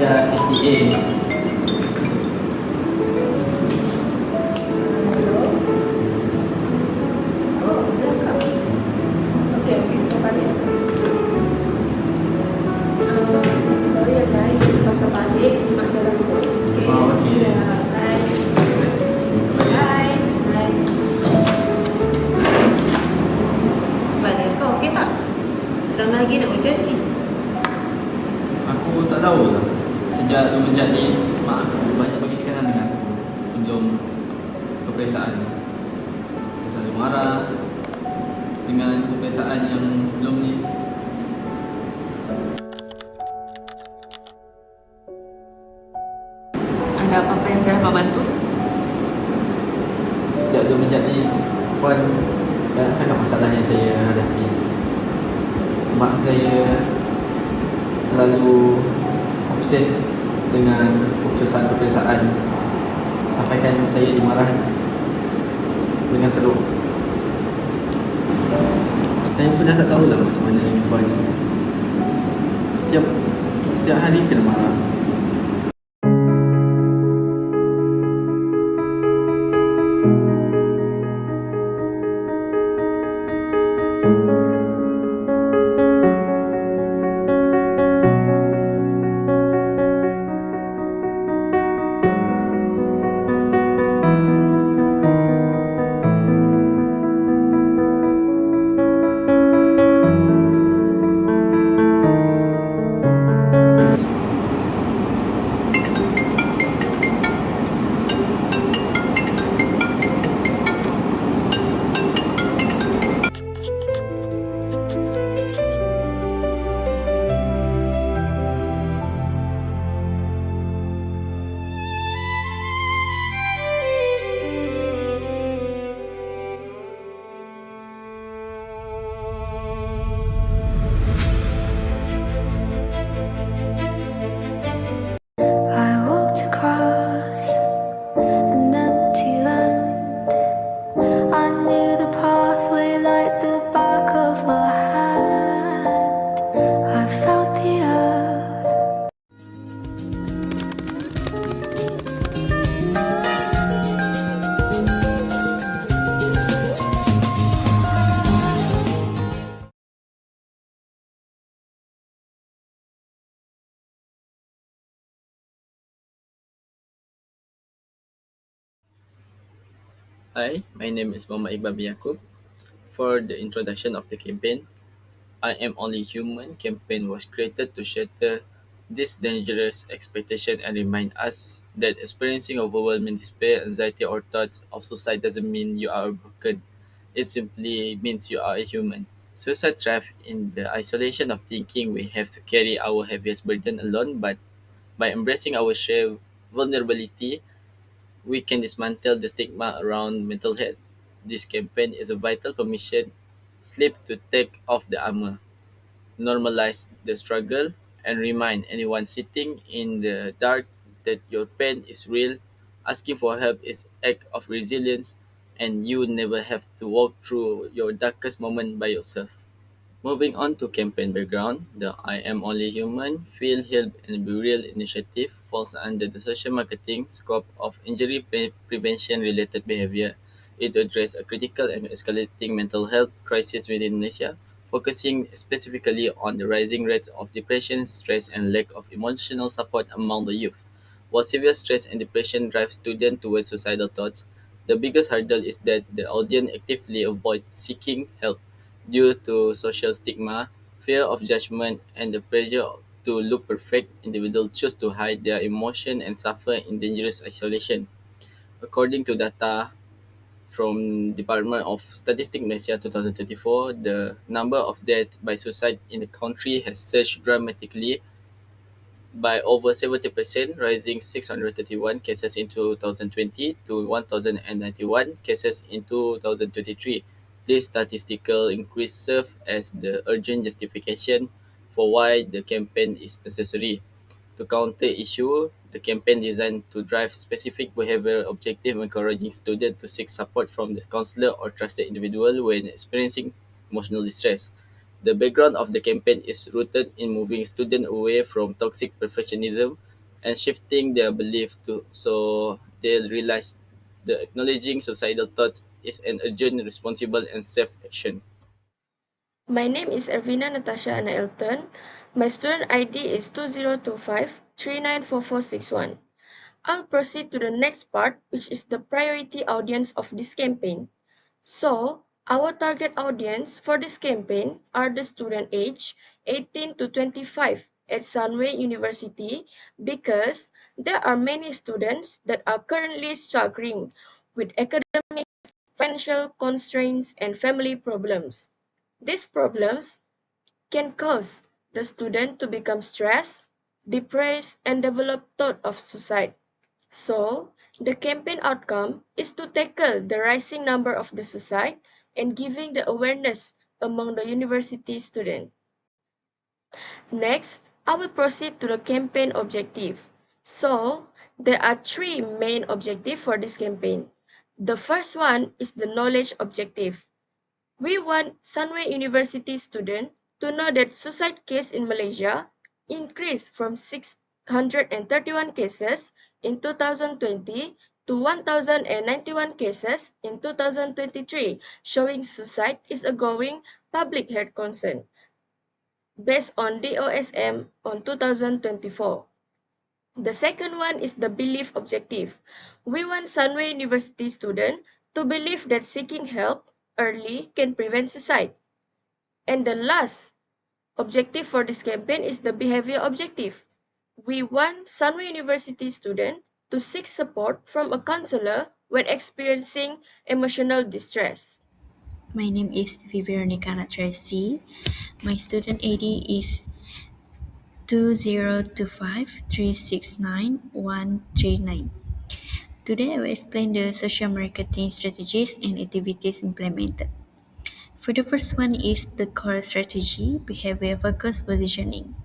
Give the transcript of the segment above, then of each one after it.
sejak STA. Oh, udah Kak. Oke, so balik sekarang. Sorry ya guys, itu pasal balik, mak saya lalu. Oke. Oh, oke. Ya, bye. Bye. Bye. Badan kau okey tak? Lama lagi nak hujan ni. Aku tak tahu lah. Sejak semenjak ni, mak aku banyak bagi tekanan dengan aku sebelum peperiksaan. Dia selalu marah dengan peperiksaan yang sebelum ni. Ada apa-apa yang saya dapat bantu? Sejak semenjak ni, Puan banyak sangat masalah yang saya hadapi. Mak saya terlalu obses dengan keputusan peperiksaan sampaikan saya dimarah dengan teruk. Saya pun dah tak tahulah macam mana Puan. Setiap hari kena marah. I walked across an empty land. I knew the pathway like the back of my hand. I felt the earth. Hi, my name is Muhammad Iqbal bin Yaakob. For the introduction of the campaign, I Am Only Human campaign was created to shatter this dangerous expectation and remind us that experiencing overwhelming despair, anxiety, or thoughts of suicide doesn't mean you are broken. It simply means you are a human. Suicide thrives in the isolation of thinking we have to carry our heaviest burden alone, but by embracing our shared vulnerability, we can dismantle the stigma around mental health. This campaign is a vital permission slip to take off the armor, normalize the struggle, and remind anyone sitting in the dark that your pain is real. Asking for help is act of resilience, and you never have to walk through your darkest moment by yourself. Moving on to campaign background, the I Am Only Human, Feel, Heal, and Be Real initiative falls under the social marketing scope of injury prevention related behavior. It addresses a critical and escalating mental health crisis within Malaysia, focusing specifically on the rising rates of depression, stress, and lack of emotional support among the youth. While severe stress and depression drive students towards suicidal thoughts, the biggest hurdle is that the audience actively avoids seeking help due to social stigma, fear of judgment, and the pressure to look perfect. Individuals choose to hide their emotion and suffer in dangerous isolation. According to data from Department of Statistics Malaysia 2024, the number of deaths by suicide in the country has surged dramatically by over 70%, rising 631 cases in 2020 to 1,091 cases in 2023. This statistical increase serves as the urgent justification for why the campaign is necessary. To counter issue, the campaign designed to drive specific behavioral objective, encouraging students to seek support from the counselor or trusted individual when experiencing emotional distress. The background of the campaign is rooted in moving students away from toxic perfectionism and shifting their belief to so they realize the acknowledging suicidal thoughts is an urgent, responsible, and safe action. My name is Ervina Natasha Anna Elton. My student ID is 2025394461. I'll proceed to the next part, which is the priority audience of this campaign. So, our target audience for this campaign are the student age 18 to 25 at Sunway University because there are many students that are currently struggling with academic, financial constraints, and family problems. These problems can cause the student to become stressed, depressed, and develop thought of suicide. So, the campaign outcome is to tackle the rising number of the suicide and giving the awareness among the university students. Next, I will proceed to the campaign objective. So, there are three main objectives for this campaign. The first one is the knowledge objective. We want Sunway University students to know that suicide case in Malaysia increased from 631 cases in 2020 to 1,091 cases in 2023, showing suicide is a growing public health concern based on DOSM on 2024. The second one is the belief objective. We want Sunway University students to believe that seeking help early can prevent suicide. And the last objective for this campaign is the behavior objective. We want Sunway University students to seek support from a counselor when experiencing emotional distress. My name is Viveronica Tracy. My student ID is 2025369139. Today I will explain the social marketing strategies and activities implemented. For the first one is the core strategy, behavior focused positioning.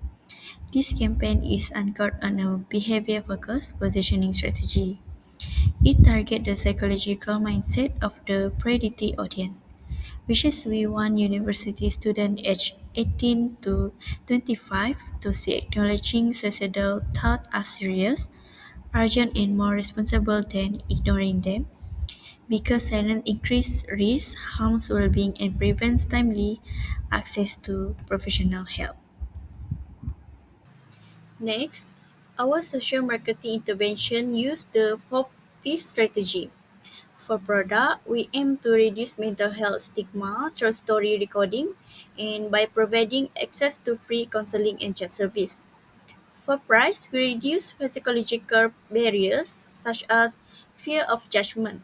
This campaign is anchored on a behavior focused positioning strategy. It targets the psychological mindset of the priority audience, which is we want university students aged 18 to 25 to see acknowledging suicidal thoughts as serious, urgent, and more responsible than ignoring them, because silence increases risk, harms well-being, and prevents timely access to professional help. Next, our social marketing intervention use the 4P strategy. For product, we aim to reduce mental health stigma through story recording and by providing access to free counseling and chat service. For price, we reduce psychological barriers such as fear of judgment.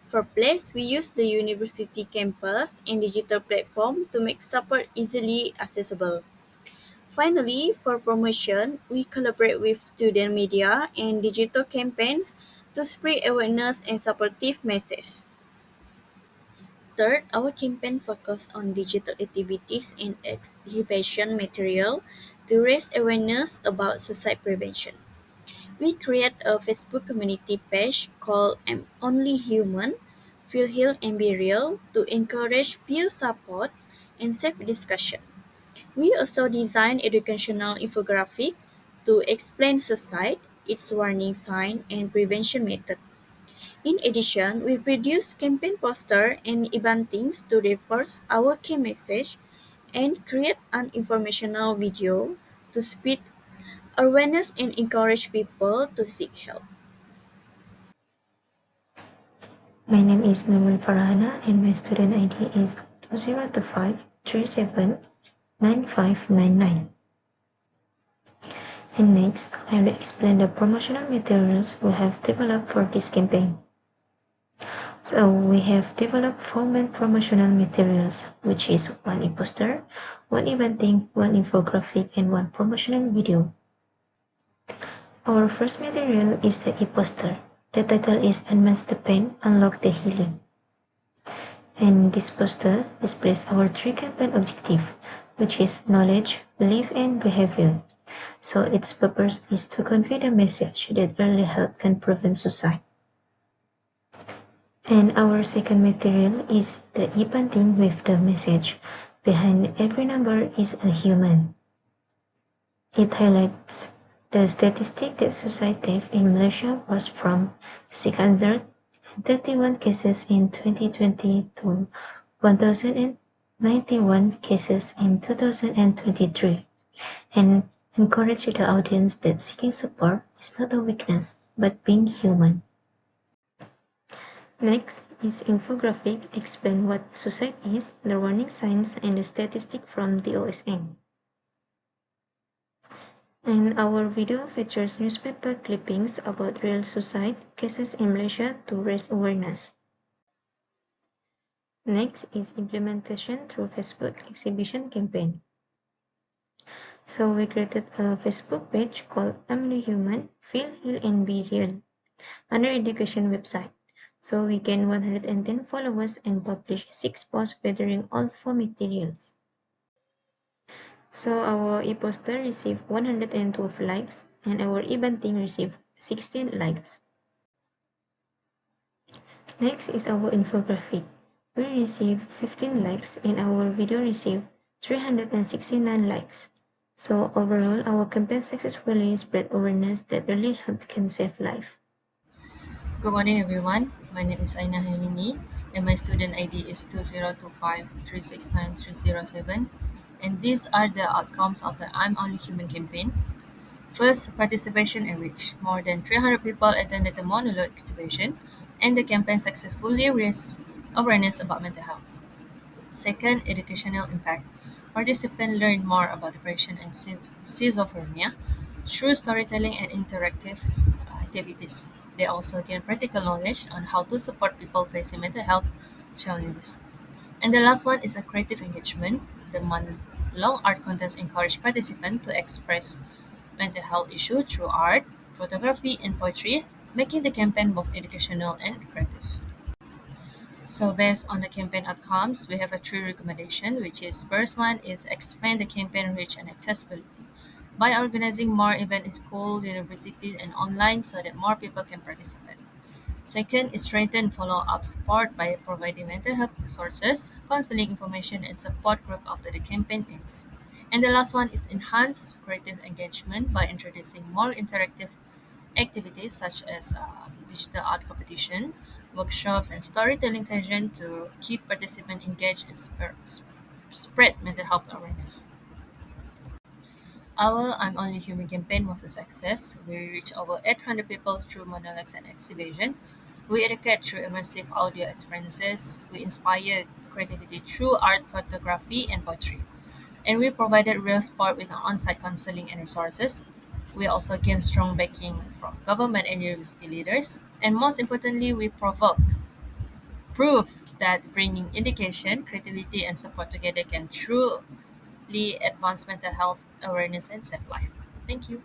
For place, we use the university campus and digital platform to make support easily accessible. Finally, for promotion, we collaborate with student media and digital campaigns to spread awareness and supportive messages. Third, our campaign focused on digital activities and exhibition material to raise awareness about suicide prevention. We create a Facebook community page called I'm Only Human, Feel Heal and Be Real to encourage peer support and safe discussion. We also design educational infographic to explain suicide, its warning sign, and prevention method. In addition, we produce campaign poster and e-bantings to reinforce our key message and create an informational video to spread awareness and encourage people to seek help. My name is Nurul Farhana and my student ID is 2025379599. And next, I will explain the promotional materials we have developed for this campaign. So we have developed 4 main promotional materials, which is 1 e-poster, 1 e-banting, 1 infographic, and 1 promotional video. Our first material is the e-poster. The title is Unmask the Pain, Unlock the Healing. And this poster displays our 3 campaign objectives, which is knowledge, belief, and behavior. So its purpose is to convey the message that early help can prevent suicide. And our second material is the e-banting with the message, behind every number is a human. It highlights The statistic that suicide death in Malaysia was from 631 cases in 2020 to 1,091 cases in 2023, and encourage the audience that seeking support is not a weakness, but being human. Next is infographic explain what suicide is, the warning signs, and the statistic from the OSN. And our video features newspaper clippings about real suicide cases in Malaysia to raise awareness. Next is implementation through Facebook exhibition campaign. So we created a Facebook page called I'm the Human, Feel, Heal, and Be Real under education website. So we gain 110 followers and publish 6 posts featuring all 4 materials. So our e-poster received 112 likes and our e-banting received 16 likes. Next is our infographic. We received 15 likes and our video received 369 likes. So overall, our campaign successfully spread awareness that really can save life. Good morning, everyone. My name is Aina Helini, and my student ID is 2025369307. And these are the outcomes of the I'm Only Human campaign. First, participation and reach. More than 300 people attended the monologue exhibition, and the campaign successfully raised awareness about mental health. Second, educational impact. Participants learn more about depression and schizophrenia through storytelling and interactive activities. They also gain practical knowledge on how to support people facing mental health challenges. And the last one is a creative engagement. The month-long art contest encouraged participants to express mental health issues through art, photography, and poetry, making the campaign both educational and creative. So based on the campaign outcomes, we have a three recommendation, which is first one is expand the campaign reach and accessibility by organizing more events in school, university, and online so that more people can participate. Second is strengthen follow-up support by providing mental health resources, counseling information, and support group after the campaign ends. And the last one is enhance creative engagement by introducing more interactive activities such as digital art competition, workshops, and storytelling sessions to keep participants engaged and spread mental health awareness. Our I'm Only Human campaign was a success. We reached over 800 people through monologues and exhibition. We educate through immersive audio experiences. We inspire creativity through art, photography, and poetry. And we provided real support with on-site counseling and resources. We also gained strong backing from government and university leaders. And most importantly, we provoke proof that bringing education, creativity, and support together can truly advance mental health awareness and save life. Thank you.